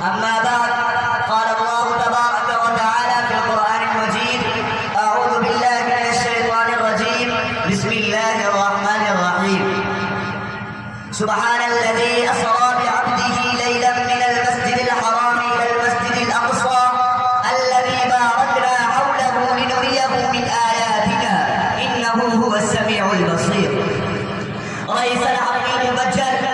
أما بعد، قال الله تبارك وتعالى في القرآن المجيد: أعوذ بالله من الشيطان الرجيم، بسم الله الرحمن الرحيم. سبحان الذي أسرى بعبده ليلا من المسجد الحرام إلى المسجد الأقصى الذي باركنا حوله لنريه من آياتنا إنه هو السميع البصير. رئيس العقيد المبجل